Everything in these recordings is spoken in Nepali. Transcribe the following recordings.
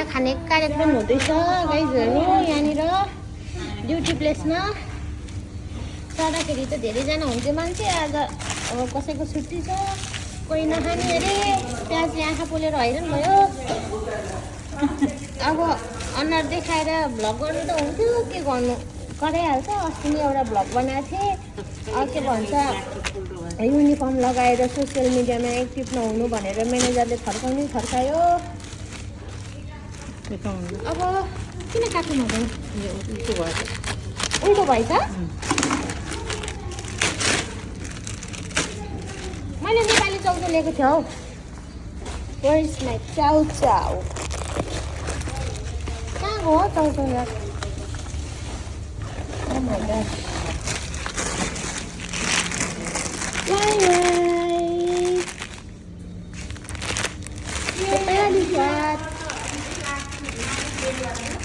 खाने कार्यक्रम हुँदैछ गाइजहरू यहाँनिर ड्युटी प्लेसमा। जाँदाखेरि त धेरैजना हुन्थ्यो मान्छे, आज अब कसैको छुट्टी छ, कोही नखाने अरे, प्याजले आँखा पोलेर हैरान भयो। अब अनुहार देखाएर भ्लग गर्नु त हुन्थ्यो, के गर्नु कराइहाल्छ। अस्ति नै एउटा भ्लग बनाएको थिएँ, के भन्छ युनिफर्म लगाएर सोसियल मिडियामा एक्टिभ नहुनु भनेर म्यानेजरले थर्कायो। अब किन काट्नु हुँदैन? उल्टो भएछ। मैले नेपाली चाउचाउ लिएको थिएँ हौ। Where is my chowchow? कहाँ हो चाउचाउ यार? Oh my gosh.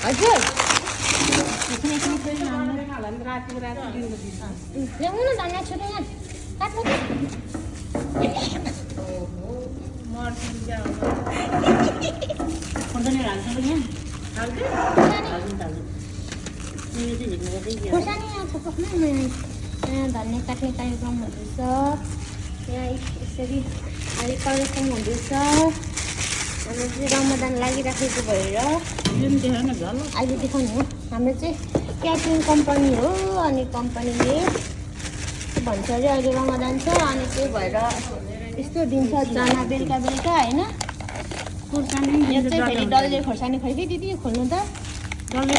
हजुर ल्याउनु न धनियाँ छोटो यहाँ काट्नु। खोर्सानी यहाँ छ पक्नु। यहाँ धनियाँ काट्ने कार्यक्रम हुँदैछ। यहाँ यसरी अहिले कलेक्सन हुँदैछ। हाम्रो चाहिँ रमजान लागिराखेको भएर अहिले देखाउनु हो। हाम्रो चाहिँ क्याटरिङ कम्पनी हो, अनि कम्पनीले के भन्छ अरे अहिले रमजान छ, अनि त्यही भएर यस्तो दिन्छ जाना बेलुका बेलुका होइन। यो चाहिँ फेरि डल्ले खोर्सानी खै दिदी खोल्नु त। डल्ले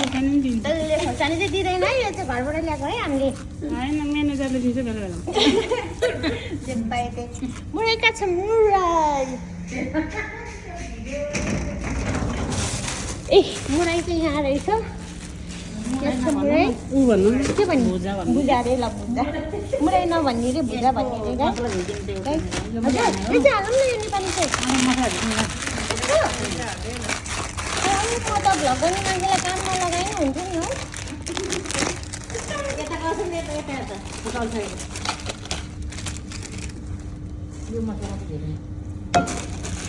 खोर्सानी चाहिँ दिँदैन है, यो चाहिँ घरबाट ल्याएको है हामीले। होइन म्यानेजरले दिन्छ बेला बेला। मुरैका छ मुरै। ए मुरै चाहिँ यहाँ रहेछ। मुरै के भन्नु? भुजा अरे ल भुजा। मुरै नभन्ने रे भुजा भन्ने रे गाई। हजुर यो चाहिँ हालौँ न यो नेपाली चाहिँ। म त भ्लग गर्ने मान्छेलाई काम नलगाइ नै हुन्थ्यो नि हौ। यो मसला धेरै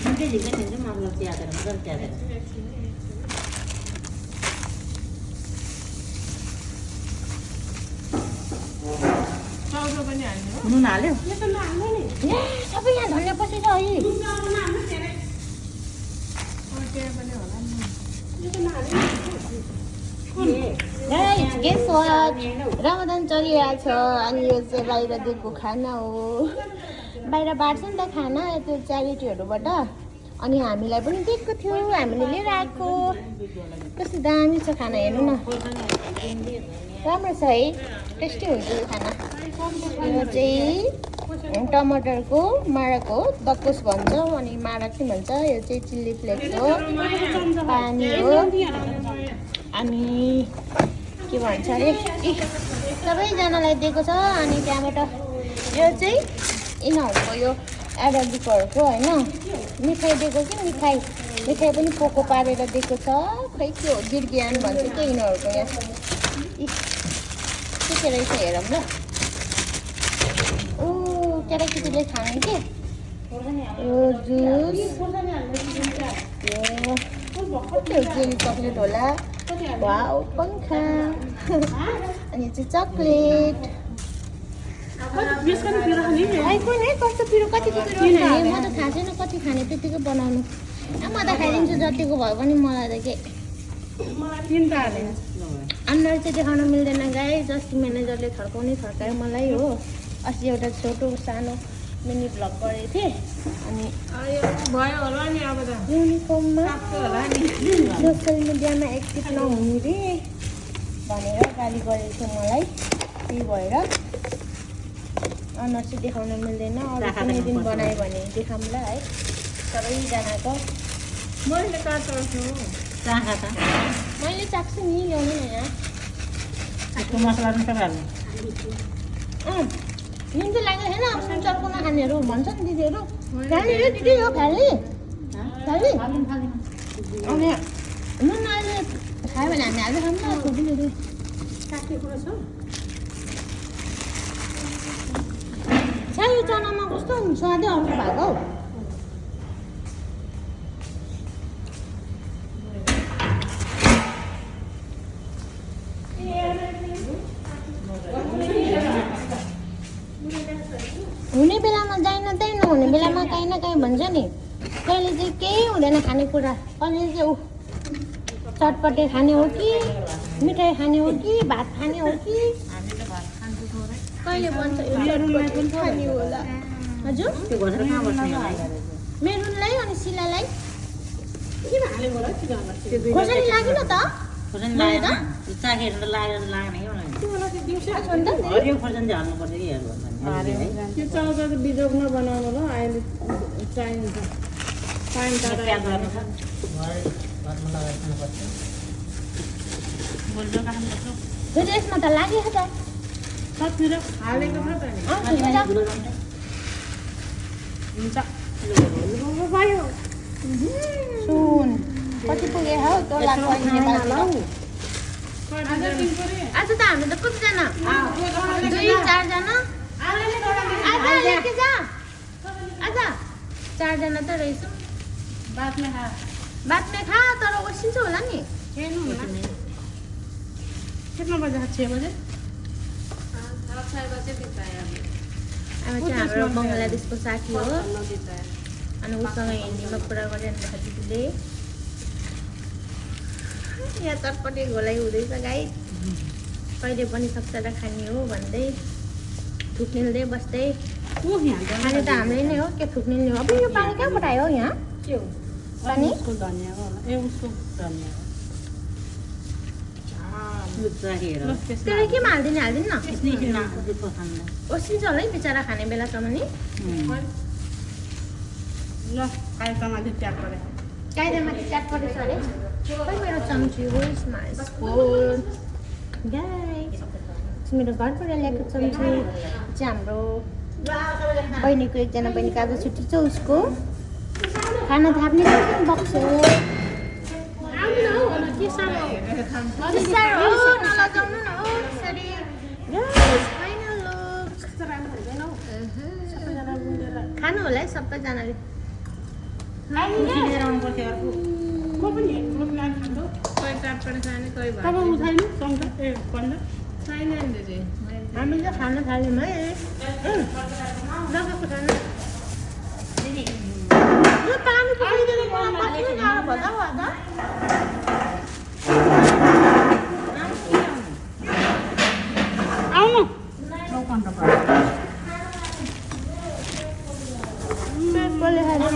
निकै झिक्दै खान्छ मसला च्यातेर मजाले च्यातेर। नुन हाल्यो सबै यहाँ धनियाँ पसेछ है। गेस वाट रमजान चलिरहेको छ, अनि यो चाहिँ बाहिर दिएको खाना हो। बाहिर बाँड्छ नि त खाना त्यो च्यारिटीहरूबाट, अनि हामीलाई पनि दिएको थियो, हामीले लिएर आएको। कस्तो दामी छ खाना, हेर्नु न राम्रो छ है, टेस्टी हुन्छ यो खाना। यो चाहिँ टमाटरको माडाको दक्कुस भन्छ, अनि माडा के भन्छ, यो चाहिँ चिल्ली फ्लेक्स हो, पानी हो, अनि के भन्छ अरे सबैजनालाई दिएको छ। अनि त्यहाँबाट यो चाहिँ यिनीहरूको यो एडल्टहरूको होइन मिठाई दिएको कि मिठाई पनि पोको पारेर दिएको छ। खै के हो बिर्गियान भन्छ के यिनीहरूको यहाँ के रहेछ हेरौँ ल। केटाकेटीले खाने के यो जुस, यो जेली चक्लेट होला, वाउ पङ्खा, अनि चाहिँ चक्लेट। आइफोन है कस्तो पिरो, कतिको पिरो खाने म त थाहा छैन कति खाने, त्यतिकै बनाउनु। म त खाइदिन्छु जतिको भयो पनि, मलाई त के अनुहार चाहिँ देखाउन मिल्दैन गाइस। अस्ति म्यानेजरले थर्कायो मलाई हो। अस्ति एउटा छोटो सानो मिनी भ्लग गरेको थिएँ, अनि युनिफर्ममा सोसियल मिडियामा एक्टिभ नहुने रे भनेर गाली गरेको थियो मलाई। त्यही भएर अनुहार चाहिँ देखाउन मिल्दैन, अरू कुनै दिन बनायो भने देखाउँला है सबैजनाको। मैले चाख्छु नि, ल्याउनु न यहाँ मसला हाल्नु। नुन चाहिँ लाग्दैन छैन, अब सुनचरको नखानेहरू भन्छ नि दिदीहरू। फ्याल्ने रे दिदी हो फ्याल्ने अनि नुन अहिले खायो भने हामी हाल्दै खाऊँ न छोडिदिनु। सानो चनामा कस्तो स्वादै अर्को भएको हौ। न काहीँ भन्छ नि कहिले चाहिँ केही हुँदैन खानेकुरा कहिले चाहिँ ऊ चटपटे खाने हो कि मिठाई खाने हो कि भात खाने हो कि हामीले भात खान्छु थोरै कहिले भन्छ यो चटपटे खाने होला हजुर त्यो घोसेर कहाँ बस्ने होला मेरुनलाई अनि शिलालाई किन हालेको होला चिकन खोर्सानी लाग्यो त खोर्सानी लागेन त्यो चाखेर त लागेर लागेन कि मलाई हरियो खोर्सानी चाहिँ हाल्नुपर्छ कि हेर्नु त्यो चाउचा त बिजोग नबनाउनु ल अहिले चाहिन्छ टाइम त प्याज गर्नु छ भातमा लगाएर खानुपर्छ बोल्छ खानुपर्छ फेरि यसमा त लाग्यो त सतिर हालेको छ त नि हुन्छ भयो सुन कति पुगे हौ तँलाई कहिले नेपालमा आज त हामी त कतिजना 2-4 जना आज लेके जा आज 4 जना त रहेछौँ बाद में खा तर ओसिन्छ होला नि कितना बजे 6 बजे अब चाहिँ हाम्रो बङ्गलादेशको साथी हो अनि उसँग हिन्दीमा कुरा गरिरहनु दिदीले यहाँ चटपटे घोलाइ हुँदैछ गाई कहिले पनि सक्छ र खाने हो भन्दै थुक्निल्दै बस्दै खाने त हामीले नै हो के थुक्निल्ने हो अब यो पानी कहाँबाट आयो यहाँ के हो पानी उसको धनिया होला ए उसको धनिया चाखेर त्यसले केमा हाल्दिन न दुधको खानु ओसिन्छ होला है बिचरा खाने बेलासम्म नि ल काइटामाथि ट्याप गरे काइदामाथि च्याटपटे छ अरे खै मेरो चम्ची हो स्पुन गाइस मेरो घरबाट ल्याएको चम्ची चाहिँ हाम्रो बहिनीको एकजना बहिनीको आज छुट्टी छ उसको खाना थाप्ने बक्स हो खानु होला है सबैजनाले लिएर आउनुपर्थ्यो अर्को को पनि खान्छ कोही चाटपटे खाने कोही भात उठाइन चम्चा ए पन्ध्र छैन नि दिदी हामीले चाहिँ खाना थाल्यौँ है लगाएको छैन यो पानी पकाइदिनु मलाई कति गाह्रो भयो त आज आउनु कसले खाने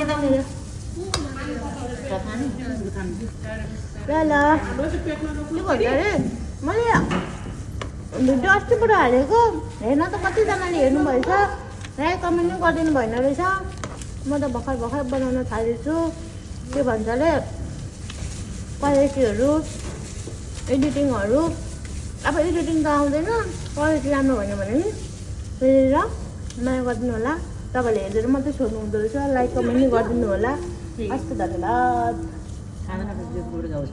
ल ल के भन्छ अरे मैले भिडियो अस्तिबाट हालेको हेर्न त कतिजनाले हेर्नुभएछ लाइक कमेन्ट पनि गरिदिनु भएन रहेछ म त भर्खर बनाउन थालेछु के भन्छ अरे क्वालिटीहरू एडिटिङहरू अब एडिटिङ त आउँदैन क्वालिटी राम्रो भएन भने नि हेरेर माया गरिदिनु होला तपाईँले हेरेर मात्रै छोड्नु हुँदो रहेछ लाइक कमेन्ट पनि गरिदिनु होला हस् त धन्यवाद खाना खाँदा गाउँछ